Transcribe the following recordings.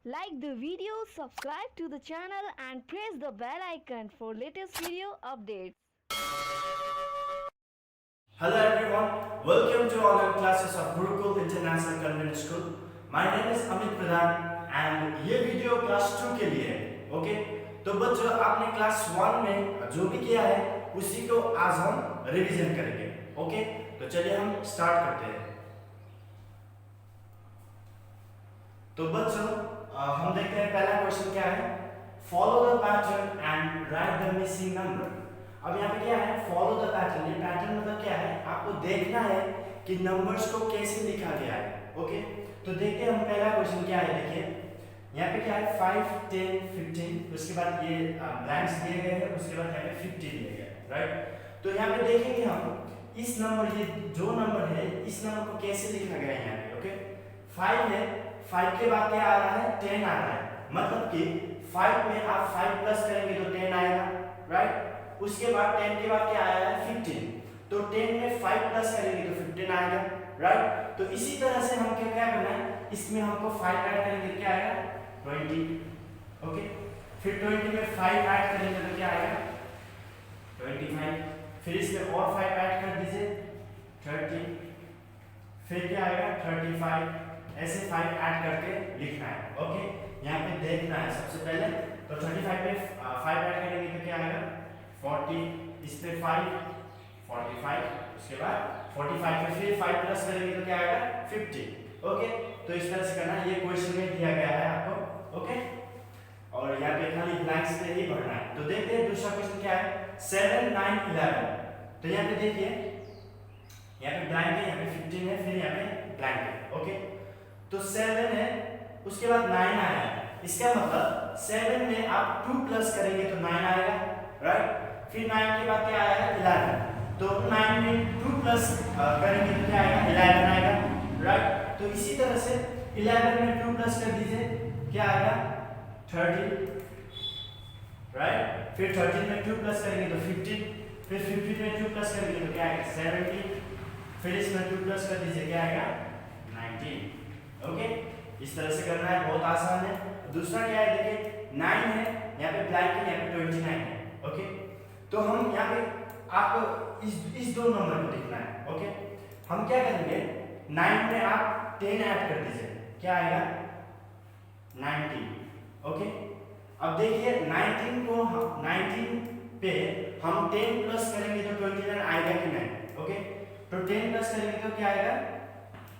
Like the video, subscribe to the channel and press the bell icon for latest video updates. Hello everyone, welcome to online classes of Gurukul International Convent School. My name is Amit Pradhan and ये video class 2 के लिए है, okay? तो बच्चों आपने class 1 में जो भी किया है उसी को आज हम रिवीजन करेंगे, ओके? तो चलिए हम स्टार्ट करते हैं। तो बच्चों हम देखते हैं पहला क्वेश्चन क्या है, follow the pattern and right the missing number. अब यहाँ पे क्या है, फॉलो द पैटर्न। ये पैटर्न मतलब क्या है, आपको देखना है कि नंबर्स को कैसे लिखा गया है, ओके? तो देखते हैं हम पहला क्वेश्चन क्या है। देखिए यहाँ पे क्या है, 5, 10, 15, उसके बाद ये ब्लैंक्स दिए गए हैं, उसके बाद यहाँ पे 50 दिए गए हैं, राइट? तो यहाँ पे देखेंगे हम इस नंबर, ये जो नंबर है इस नंबर को कैसे लिखा गया है यहाँ पे, ओके? 5 है, 5 के बाद क्या आ रहा है, 10 आ रहा है, मतलब कि 5 में आप 5 प्लस करेंगे तो 10 आएगा, राइट? उसके बाद 10 के बाद क्या आया है, 15, तो 10 में 5 प्लस करेंगे तो 15 आएगा, राइट? तो इसी तरह से हम क्या करना है, इसमें हमको 5 ऐड करेंगे क्या आएगा, 20, ओके? फिर 20 में 5 ऐड करेंगे तो क्या आएगा, 25, फिर इसमें और 5 ऐड कर दीजिए, 30, फिर क्या आएगा, 35, ऐसे 5 ऐड करके लिखना है, ओके? यहाँ पे देखना है सबसे पहले, तो 35 पे 5 ऐड करेंगे तो क्या आएगा, 40, इस पे 5, 45, उसके बाद 45 पे फिर 5 प्लस करेंगे तो क्या आएगा, 50, ओके? तो इस तरह से करना है, ये क्वेश्चन में दिया गया है आपको, ओके? और यहाँ पे खाली ब्लैंक्स पे ही भरना है। तो देखते हैं दूसरा क्वेश्चन क्या है, 7, 9, 11। तो यहाँ पे देखिए, यहाँ पे ब्लैंक है, यहाँ पे 15 है, फिर यहाँ पे ब्लैंक है, ओके? तो 7 है, उसके बाद 9 आया है, इसका मतलब 7 में आप 2 प्लस करेंगे तो 9 आएगा, राइट? फिर 9 के बाद क्या आएगा, 11, तो 9 में 2 प्लस करेंगे तो क्या आएगा, 11 आएगा, राइट? तो इसी तरह से 11 में 2 प्लस कर दीजिए, क्या आएगा, 30, राइट? फिर 13 में 2 प्लस करेंगे तो 15, फिर 15 में 2 प्लस करेंगे तो क्या आएगा, 70, फिर इसमें 2 प्लस कर दीजिए, क्या आएगा, 19, ओके? इस तरह से करना है, बहुत आसान है। दूसरा क्या है, देखिए 9 है, यहाँ पे ब्लैंक है, यहाँ पे 29 है, ओके? तो हम यहाँ पे आपको इस दो नंबर को लिखना है, ओके? हम क्या करेंगे, 9 में आप 10 ऐड कर दीजिए, क्या आएगा, 90, ओके? अब देखिए 19 पे हम 10 प्लस करेंगे तो 29 आएगा कि नहीं, ओके? तो 10 प्लस करेंगे तो क्या आएगा,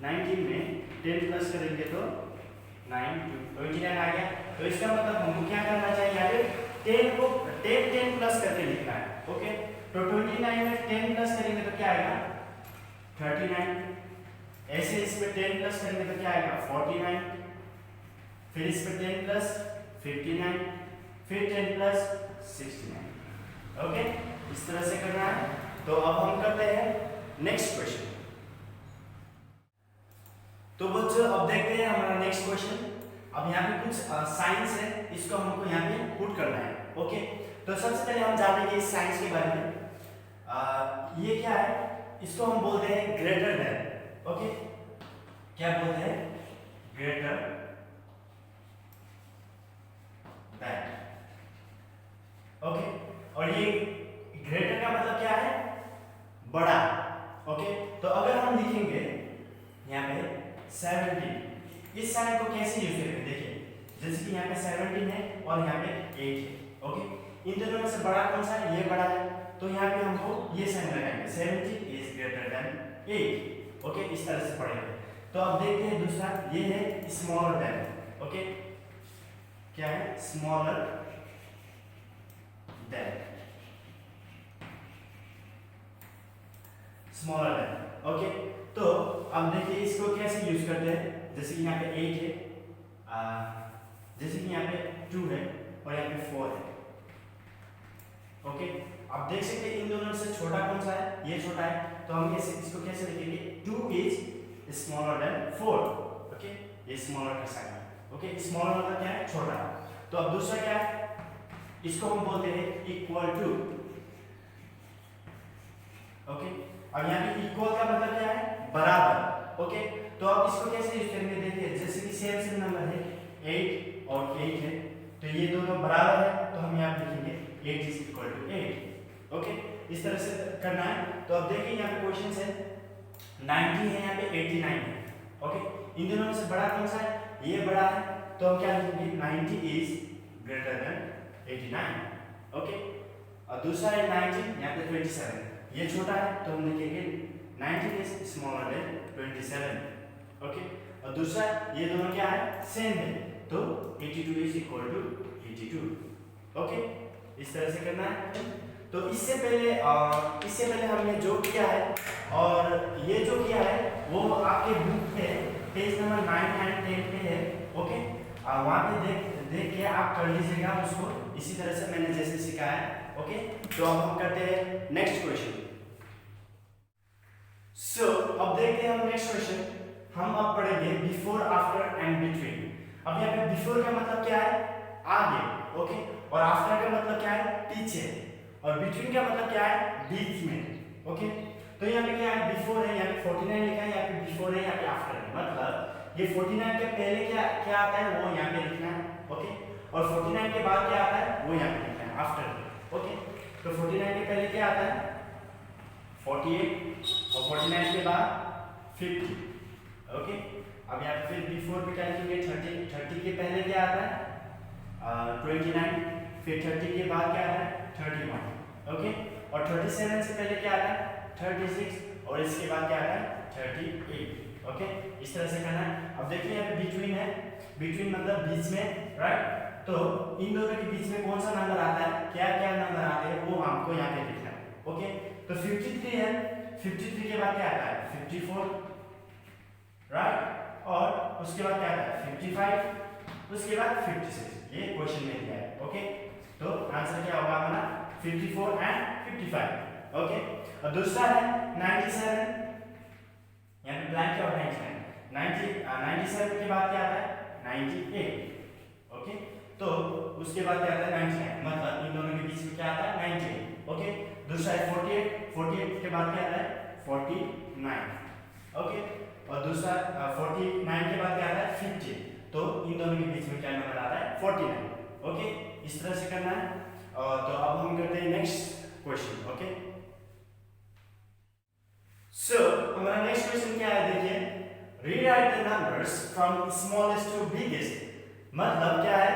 19 में 10 प्लस करेंगे तो 29 आ गया। तो इसका मतलब हमको क्या करना चाहिए, यहाँ पे 10 को 10 प्लस करके लिखना है, ओके? तो 29 में 10 प्लस करेंगे तो क्या आएगा, 39, ऐसे इसमें 10 प्लस करेंगे तो क्या आएगा, 49, फिर इसमें 10 प्लस 59, फिर 10 प्लस 69, ओके? इस तरह से करना है। तो अब हम करते हैं नेक्स्ट क्वेश्चन। तो बच्चों अब देखते हैं हमारा नेक्स्ट क्वेश्चन। अब यहाँ पे कुछ साइंस है, इसको हमको यहाँ पे पुट करना है, ओके? तो सबसे पहले हम जानेंगे इस साइंस के बारे में। ये क्या है, इसको हम बोलते हैं ग्रेटर देन, ओके? क्या बोलते हैं, ग्रेटर देन, ओके? और ये ग्रेटर का मतलब क्या है, बड़ा, ओके? तो अगर हम लिखेंगे यहाँ पे 70, इस साइन को कैसे यूज करेंगे, देखिए जैसे कि यहाँ पे 17 है और यहाँ पे 8 है, ओके? इन दोनों में से बड़ा कौन सा है, ये बड़ा है, तो यहाँ पे हमको ये साइन लगाएंगे, 70 इज ग्रेटर देन 8, ओके? इस तरह से पढ़ेंगे। तो अब देखते हैं दूसरा, ये है स्मॉलर देन, ओके? क्या है, smaller than, smaller than, okay? तो अब देखिए इसको कैसे यूज करते हैं, जैसे कि यहाँ पे 8 है, जैसे कि यहाँ पे 2 है और यहाँ पे 4 है, ओके? आप देख सकते हैं इन दोनों से छोटा कौन सा है, ये छोटा है, तो हम इसको कैसे लिखेंगे, 2 इज स्मॉलर देन 4, ओके? ये स्मॉलर का साइन है, ओके? स्मॉलर मतलब क्या है, छोटा। तो अब दूसरा क्या है, इसको हम बोलते हैं इक्वल टू, ओके? अब यहाँ पे इक्वल का मतलब क्या है, बराबर, ओके? तो अब इसको कैसे यूज करेंगे, देखिए जैसे कि सेम नंबर है 8 ये दोनों बराबर है तो हम यहाँ पे लिखेंगे 8 इज इक्वल टू 8। ओके, इस तरह से करना है। तो अब देखिए यहाँ पे क्वेश्चन है 90 है, यहाँ पे 89 है। ओके, इन दोनों में से बड़ा कौन सा है? ये बड़ा है, तो हम क्या लिखेंगे 90 इज ग्रेटर देन 89। ओके, और दूसरा है 90, यहाँ पे 27, ये छोटा है तो हम लिखेंगे 90 इज स्मॉलर देन 27। ओके, और दूसरा ये दोनों क्या है? सेम है, तो 82 इज इक्वल टू 82। ओके, इस तरह से करना है। तो इससे पहले हमने जो किया है और ये जो किया है वो आपके बुक पे पेज नंबर 9 एंड 10 पे है। ओके, वहाँ पे देख के आप कर लीजिएगा उसको, इसी तरह से मैंने जैसे सिखाया है। ओके, तो अब हम करते हैं नेक्स्ट क्वेश्चन। सो अब देखते हैं हम नेक्स्ट क्वेश्चन। हम अब पढ़ेंगे बिफोर, आफ्टर एंड बिटवीन। अब यहाँ पे बिफोर का मतलब क्या है? आगे। ओके, और आफ्टर का मतलब क्या है? पीछे। और बिटवीन का मतलब क्या है? बीच में। ओके, तो यहाँ पे क्या है? बिफोर है, यहाँ पे 49 लिखा है, यहाँ पे बिफोर है, यहाँ पे आफ्टर है। मतलब ये 49 के पहले क्या आता है वो यहाँ पे लिखना है। ओके, और 49 के बाद क्या आता है वो यहाँ पे लिखना है, आफ्टर। ओके, तो 49 के पहले क्या आता है? 48, और 49 के बाद 50। ओके, अब यहाँ पे फिर बिफोर पे क्या लिखेंगे? 30 के पहले क्या आता है? 29, फिर 30 के बाद क्या आता है? 31। ओके, और 37 से पहले क्या आता है? 36, और इसके बाद क्या आता है? 38। ओके, इस तरह से करना है। अब देखिए यहाँ पे बिटवीन है, बिटवीन मतलब बीच में, राइट? तो इन दोनों के बीच में कौन सा नंबर आता है, क्या क्या नंबर आते हैं वो हमको यहाँ पे लिखना है। ओके, तो 53 है, 53 के बाद क्या आता है? 54, राइट? और उसके बाद क्या आता है? 55, उसके बाद 56। ये क्वेश्चन में दिया है। ओके, तो आंसर क्या होगा हमारा? 54 एंड 55। ओके, और दूसरा है 97, यहाँ पे ब्लैंक क्या होगा? 97 के बाद क्या आता है? 98। ओके, तो उसके बाद क्या आता है? 99, मतलब इन दोनों के बीच में क्या आता है? 98। ओके, दूसरा है 48 के बाद क्या आता है? 49। ओके, और दूसरा 49 के बाद क्या आता है? 50। तो इन दोनों के बीच में क्या नंबर आता है? 49। ओके, इस तरह से करना है। तो अब हम करते हैं नेक्स्ट क्वेश्चन। ओके, सो हमारा नेक्स्ट क्वेश्चन क्या है? देखिए, rewrite the numbers from smallest to biggest. मतलब क्या है?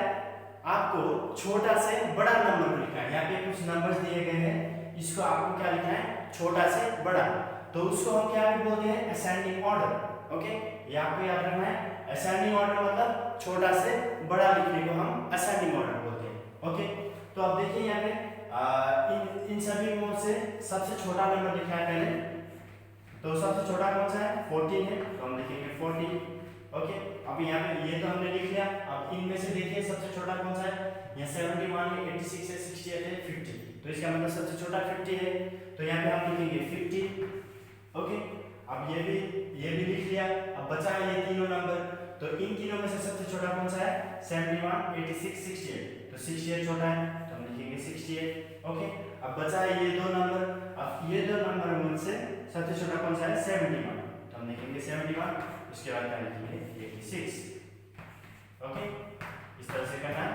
आपको छोटा से बड़ा नंबर लिखना है। यहाँ पे कुछ नंबर्स दिए गए हैं, इसको आपको क्या लिखना है? छोटा से बड़ा। तो उसको हम क्या भी बोलते हैं? Ascending order. ओके, ये आपको याद रखना है। असेंडिंग ऑर्डर मतलब छोटा से बड़ा लिखने को हम असेंडिंग ऑर्डर बोलते हैं। ओके, तो अब देखिए यहाँ पे इन सभी में से सबसे छोटा नंबर लिखा है पहले। तो सबसे छोटा कौन सा है? 14 है, तो हम लिखेंगे 14। ओके, अब यहाँ पे ये तो हमने लिख लिया। अब इनमें से देखिए सबसे छोटा कौन सा है? यहाँ 71 है, 86 है, 68 है, 50। तो इसका मतलब सबसे छोटा 50 है, तो यहाँ पे हम लिखेंगे 50। ओके, अब ये भी लिख लिया। अब बचा ये तीनों नंबर, तो इन तीनों में से सबसे छोटा कौन सा है? 71, 86, 68। तो 68 छोटा है, तो हम लिखेंगे 68। ओके, अब बचा ये दो नंबर। अब ये दो नंबर में से सबसे छोटा कौन सा है? 71, तो हम लिखेंगे 71। उसके बाद क्या लिखेंगे? 86। ओके, इस तरह से करना है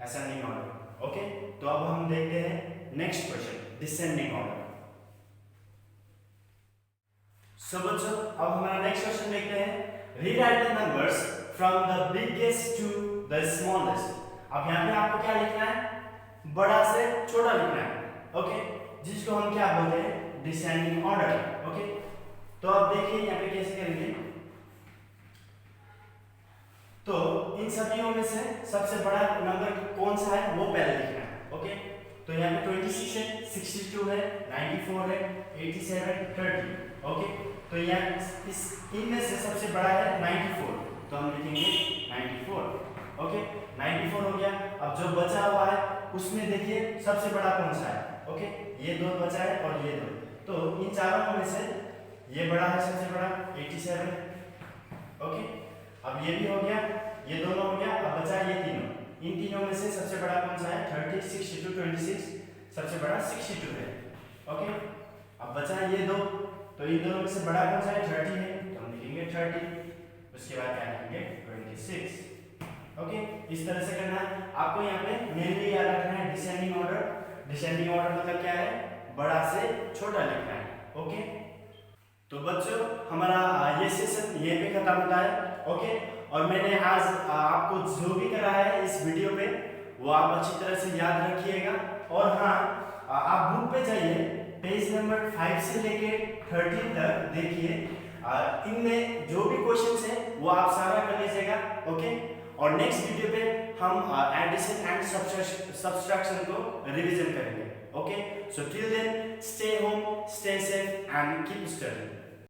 असेंडिंग ऑर्डर। ओके, तो अब हम देखते हैं next question, descending order. So बच्चों, अब हमारा नेक्स्ट क्वेश्चन देखते हैं। Rewrite the numbers from the biggest to the smallest. अब यहाँ पे आपको क्या लिखना है? बड़ा से छोटा लिखना है। ओके, जिसको हम क्या बोलते हैं? Descending order. ओके, तो अब देखिए यहाँ पे कैसे करेंगे। तो इन सभी में से सबसे बड़ा नंबर कौन सा है वो पहले लिखना है। ओके, तो यहाँ पे 26 है, 62 है, 94 है, 87, 30। ओके, तो यहाँ इस इनमें से सबसे बड़ा है 94, तो हम लिखेंगे 94। ओके, 94 हो गया। अब जो बचा हुआ है उसमें देखिए सबसे बड़ा कौन सा है? ओके, ये दो बचा है और ये दो, तो इन चारों में से ये बड़ा है सबसे बड़ा 87। ओके, अब ये भी हो गया, ये दोनों हो गया। अब बचा ये तीनों, इन तीनों में से सबसे बड़ा कौन सा है? 30, 62, 26। सबसे बड़ा 62 है। ओके, अब बचा ये दो, तो इन दोनों में से बड़ा कौन सा है? 30 है, तो हम लिखेंगे 30। उसके बाद क्या लिखेंगे? 26। ओके, इस तरह से करना है आपको। यहाँ पे मेनली याद रखना है डिसेंडिंग ऑर्डर। डिसेंडिंग ऑर्डर मतलब क्या है, बड़ा से छोटा लिखना है। ओके, तो बच्चों हमारा ये सेशन यहीं पे खत्म होता है। ओके, और मैंने आज आपको जो भी करा है इस वीडियो पे वो आप अच्छी तरह से याद रखिएगा। और हाँ, आप बुक पे जाइए, पेज नंबर 5 से लेके 13 तक देखिए। इनमें जो भी क्वेश्चंस है वो आप सारा कर लीजिएगा। ओके, और नेक्स्ट वीडियो पे हम एडिशन एंड सब्सट्रैक्शन को रिवीजन करेंगे। Okay, so till then stay home, stay safe and keep studying.